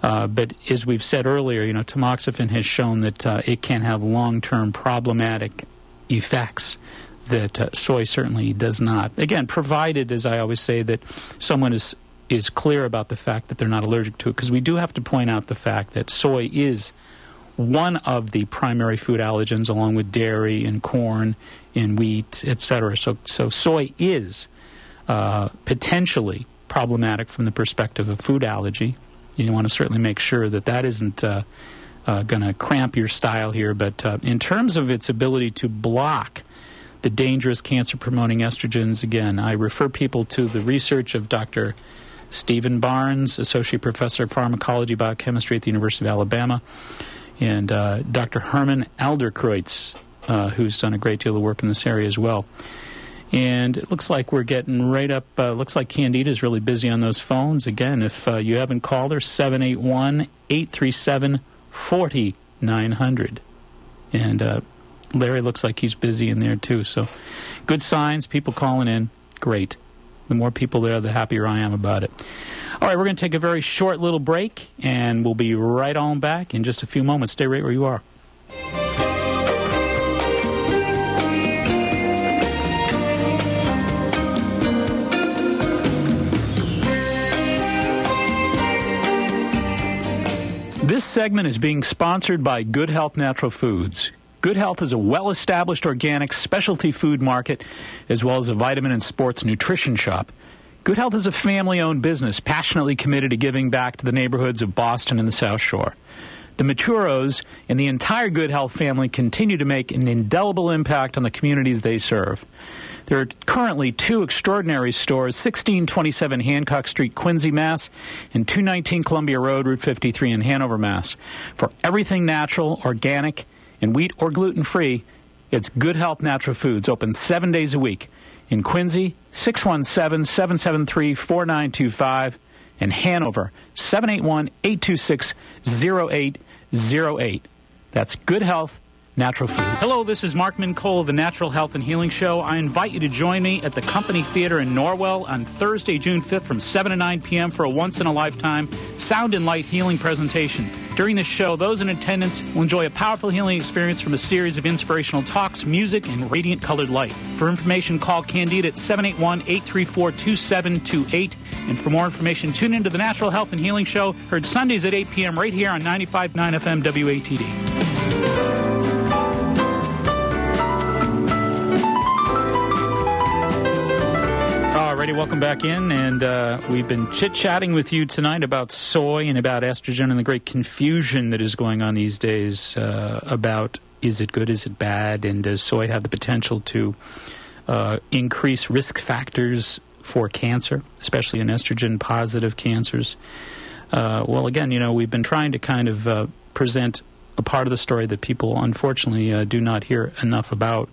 But as we've said earlier, tamoxifen has shown that it can have long-term problematic effects that soy certainly does not. Again, provided, as I always say, that someone is clear about the fact that they're not allergic to it, because we do have to point out the fact that soy is one of the primary food allergens, along with dairy and corn and wheat, etc. So soy is potentially problematic from the perspective of food allergy. You want to certainly make sure that isn't going to cramp your style here. But in terms of its ability to block the dangerous cancer-promoting estrogens, again, I refer people to the research of Dr. Stephen Barnes, Associate Professor of Pharmacology Biochemistry at the University of Alabama, and Dr. Herman Alderkreutz, who's done a great deal of work in this area as well. And it looks like we're getting right up. Looks like Candida's really busy on those phones. Again, if you haven't called her, 781-837-4900. And Larry looks like he's busy in there too. So good signs, people calling in. Great. The more people there, the happier I am about it. All right, we're going to take a very short little break, and we'll be right on back in just a few moments. Stay right where you are. This segment is being sponsored by Good Health Natural Foods. Good Health is a well-established organic specialty food market, as well as a vitamin and sports nutrition shop. Good Health is a family-owned business passionately committed to giving back to the neighborhoods of Boston and the South Shore. The Maturos and the entire Good Health family continue to make an indelible impact on the communities they serve. There are currently two extraordinary stores, 1627 Hancock Street, Quincy, Mass., and 219 Columbia Road, Route 53 in Hanover, Mass. For everything natural, organic, and wheat or gluten-free, it's Good Health Natural Foods, open 7 days a week. In Quincy, 617-773-4925, and Hanover, 781-826-0808. That's Good Health Natural Foods. Hello, this is Mark Mincola of the Natural Health and Healing Show. I invite you to join me at the Company Theater in Norwell on Thursday, June 5th from 7 to 9 p.m. for a once-in-a-lifetime sound and light healing presentation. During this show, those in attendance will enjoy a powerful healing experience from a series of inspirational talks, music, and radiant colored light. For information, call Candida at 781-834-2728. And for more information, tune into the Natural Health and Healing Show, heard Sundays at 8 p.m. right here on 95.9 FM WATD. Alrighty, welcome back in, and we've been chit-chatting with you tonight about soy and about estrogen and the great confusion that is going on these days about is it good, is it bad, and does soy have the potential to increase risk factors for cancer, especially in estrogen-positive cancers. Well, again, we've been trying to kind of present a part of the story that people unfortunately do not hear enough about.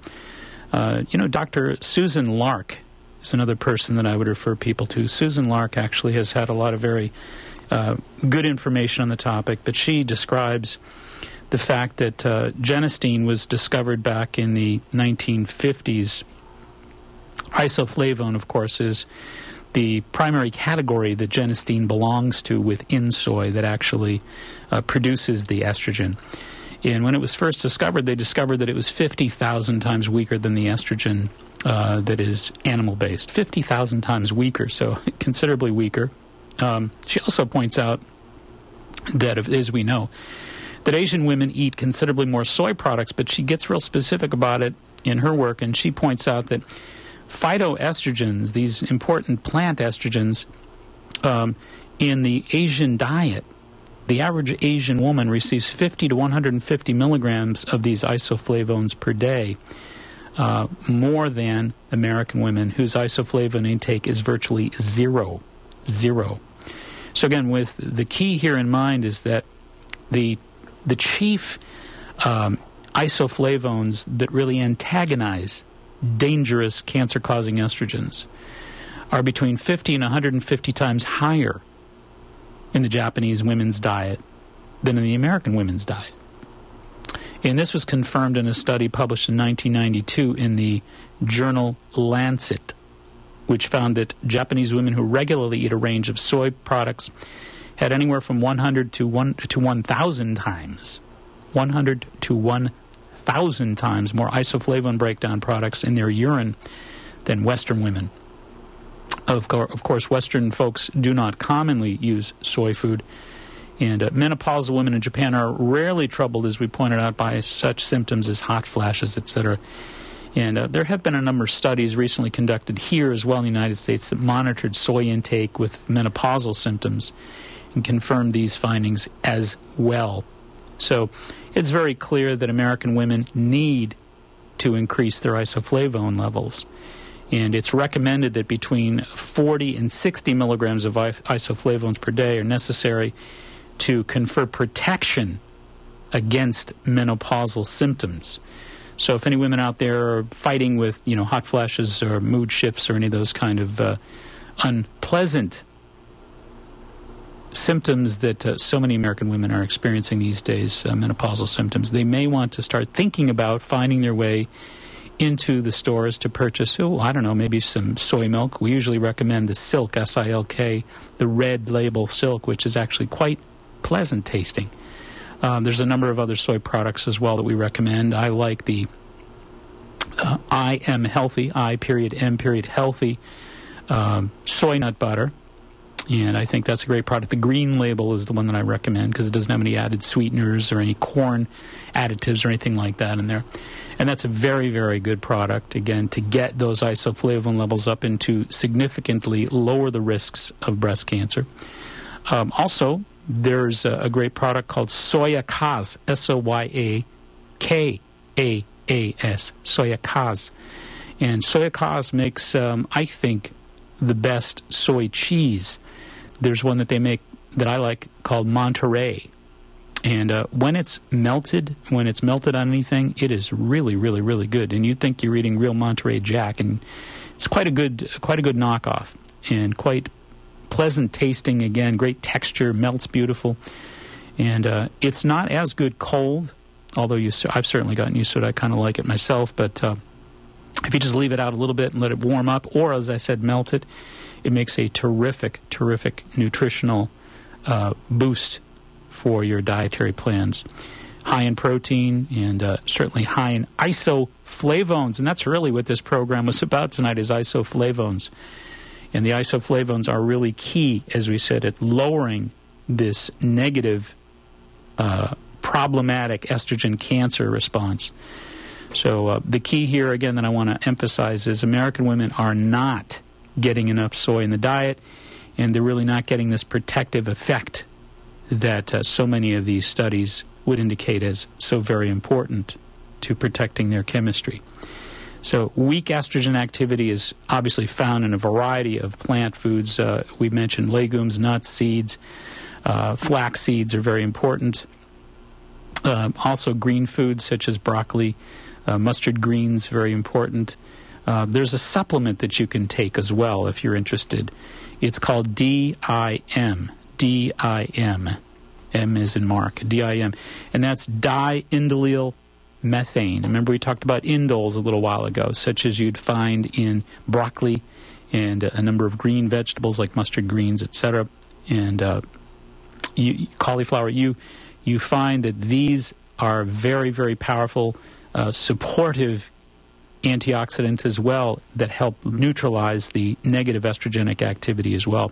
Dr. Susan Lark is another person that I would refer people to. Susan Lark actually has had a lot of very good information on the topic, but she describes the fact that genistein was discovered back in the 1950s. Isoflavone, of course, is the primary category that genistein belongs to within soy that actually produces the estrogen. And when it was first discovered, they discovered that it was 50,000 times weaker than the estrogen that is animal-based. 50,000 times weaker, so considerably weaker. She also points out that, as we know, that Asian women eat considerably more soy products, but she gets real specific about it in her work, and she points out that phytoestrogens, these important plant estrogens, in the Asian diet, the average Asian woman receives 50 to 150 milligrams of these isoflavones per day, more than American women whose isoflavone intake is virtually zero. So again, with the key here in mind is that the chief isoflavones that really antagonize dangerous cancer-causing estrogens are between 50 and 150 times higher in the Japanese women's diet than in the American women's diet. And this was confirmed in a study published in 1992 in the journal Lancet, which found that Japanese women who regularly eat a range of soy products had anywhere from 100 to 1,000 times, 100 to 1,000 times more isoflavone breakdown products in their urine than Western women. Of course, Western folks do not commonly use soy food, and menopausal women in Japan are rarely troubled, as we pointed out, by such symptoms as hot flashes, etc. And there have been a number of studies recently conducted here as well in the United States that monitored soy intake with menopausal symptoms and confirmed these findings as well. So it's very clear that American women need to increase their isoflavone levels. And it's recommended that between 40 and 60 milligrams of isoflavones per day are necessary to confer protection against menopausal symptoms. So if any women out there are fighting with, hot flashes or mood shifts or any of those kind of unpleasant symptoms that so many American women are experiencing these days, menopausal symptoms, they may want to start thinking about finding their way into the stores to purchase, maybe some soy milk. We usually recommend the Silk, S-I-L-K, the red label Silk, which is actually quite pleasant tasting. There's a number of other soy products as well that we recommend. I like the I Am Healthy, I.M. Healthy soy nut butter. And I think that's a great product. The green label is the one that I recommend because it doesn't have any added sweeteners or any corn additives or anything like that in there. And that's a very, very good product, again, to get those isoflavone levels up and to significantly lower the risks of breast cancer. Also, there's a great product called Soyakaz, S-O-Y-A-K-A-A-S, Soyakaz. And Soyakaz makes, I think, the best soy cheese. There's one that they make that I like called Monterey. And when it's melted on anything, it is really, really, really good. And you'd think you're eating real Monterey Jack, and it's quite a good knockoff, and quite pleasant tasting. Again, great texture, melts beautiful, and it's not as good cold. Although I've certainly gotten used to it. I kind of like it myself, but if you just leave it out a little bit and let it warm up, or as I said, melt it, it makes a terrific, terrific nutritional boost for your dietary plans. High in protein and certainly high in isoflavones. And that's really what this program was about tonight, is isoflavones. And the isoflavones are really key, as we said, at lowering this negative, problematic estrogen cancer response. So the key here, again, that I want to emphasize is American women are not getting enough soy in the diet, and they're really not getting this protective effect that so many of these studies would indicate as so very important to protecting their chemistry. So weak estrogen activity is obviously found in a variety of plant foods. We mentioned legumes, nuts, seeds. Flax seeds are very important. Also, green foods such as broccoli, mustard greens, very important. There's a supplement that you can take as well if you're interested. It's called DIM. DIM. M is in Mark. DIM. And that's diindolyl methane. Remember we talked about indoles a little while ago, such as you'd find in broccoli and a number of green vegetables like mustard greens, etc. And cauliflower. You find that these are very, very powerful, supportive antioxidants as well that help neutralize the negative estrogenic activity as well.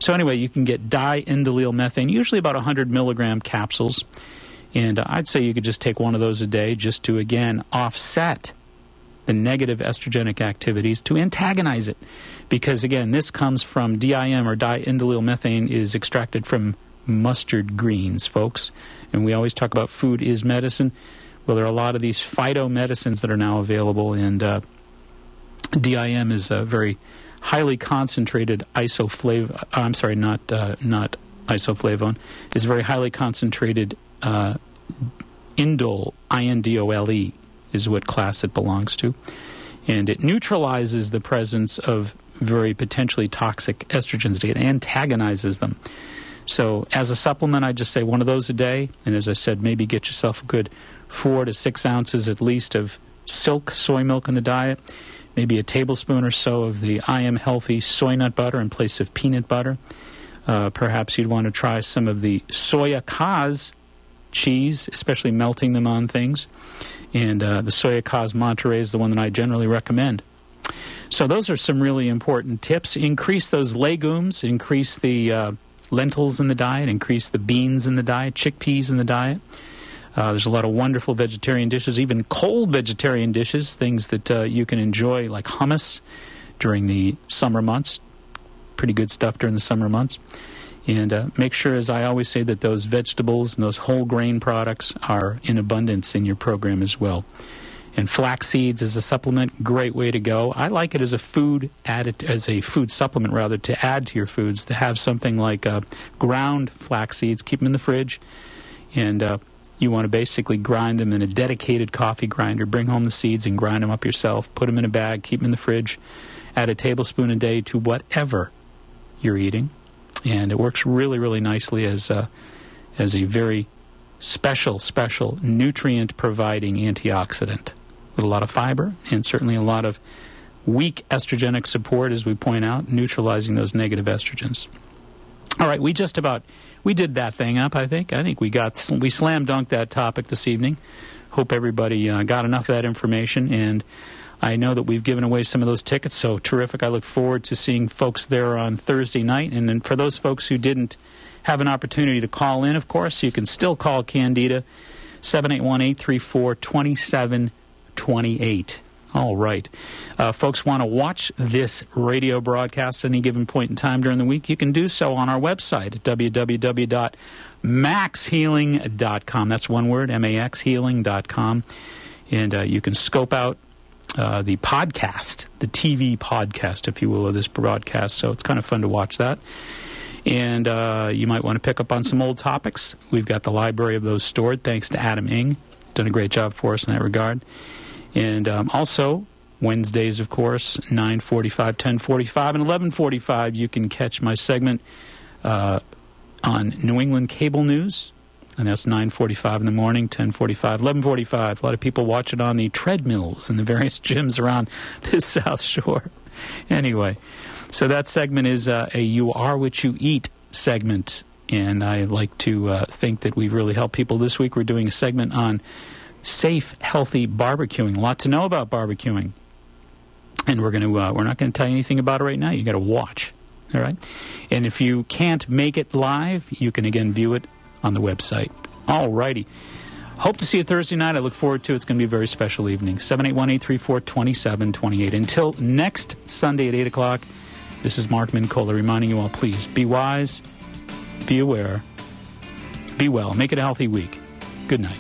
So anyway, you can get diindolyl methane, usually about 100 milligram capsules. And I'd say you could just take one of those a day just to, again, offset the negative estrogenic activities, to antagonize it. Because, again, this comes from DIM, or diindolyl methane, is extracted from mustard greens, folks. And we always talk about food is medicine. Well, there are a lot of these phytomedicines that are now available, and DIM is a very highly concentrated isoflavone. I'm sorry, not isoflavone. It's a very highly concentrated indole, INDOLE, is what class it belongs to. And it neutralizes the presence of very potentially toxic estrogens. It antagonizes them. So as a supplement, I just say one of those a day. And as I said, maybe get yourself a good 4 to 6 ounces at least of silk soy milk in the diet. Maybe a tablespoon or so of the I Am Healthy soy nut butter in place of peanut butter. Perhaps you'd want to try some of the Soya Kaz cheese, especially melting them on things. And the Soya Kaz Monterey is the one that I generally recommend. So those are some really important tips. Increase those legumes, increase the lentils in the diet, increase the beans in the diet, chickpeas in the diet. There's a lot of wonderful vegetarian dishes, even cold vegetarian dishes, things that you can enjoy, like hummus during the summer months. Pretty good stuff during the summer months. And make sure, as I always say, that those vegetables and those whole grain products are in abundance in your program as well. And flax seeds as a supplement, great way to go. I like it as a food supplement rather, to add to your foods, to have something like ground flax seeds. Keep them in the fridge, and you want to basically grind them in a dedicated coffee grinder. Bring home the seeds and grind them up yourself. Put them in a bag. Keep them in the fridge. Add a tablespoon a day to whatever you're eating. And it works really, really nicely as a very special nutrient-providing antioxidant with a lot of fiber and certainly a lot of weak estrogenic support, as we point out, neutralizing those negative estrogens. All right, we did that thing up, I think. I think we slam dunked that topic this evening. Hope everybody got enough of that information, and I know that we've given away some of those tickets, so terrific. I look forward to seeing folks there on Thursday night. And then for those folks who didn't have an opportunity to call in, of course, you can still call Candida, 781-834-2728. All right. Folks want to watch this radio broadcast at any given point in time during the week, you can do so on our website at www.maxhealing.com. That's one word, maxhealing.com. And you can scope out the podcast, the TV podcast, if you will, of this broadcast. So it's kind of fun to watch that. And you might want to pick up on some old topics. We've got the library of those stored, thanks to Adam Ing. Done a great job for us in that regard. And also, Wednesdays, of course, 9:45, 10:45, and 11:45, you can catch my segment on New England Cable News. And that's 9:45 in the morning, 10:45, 11:45. A lot of people watch it on the treadmills in the various gyms around the South Shore. Anyway, so that segment is a You Are What You Eat segment. And I like to think that we've really helped people this week. We're doing a segment on safe, healthy barbecuing. A lot to know about barbecuing. And we're not going to tell you anything about it right now. You got to watch. All right? And if you can't make it live, you can again view it on the website. All righty. Hope to see you Thursday night. I look forward to it. It's going to be a very special evening. 781-834-2728. Until next Sunday at 8 o'clock, this is Mark Mincola reminding you all, please be wise, be aware, be well. Make it a healthy week. Good night.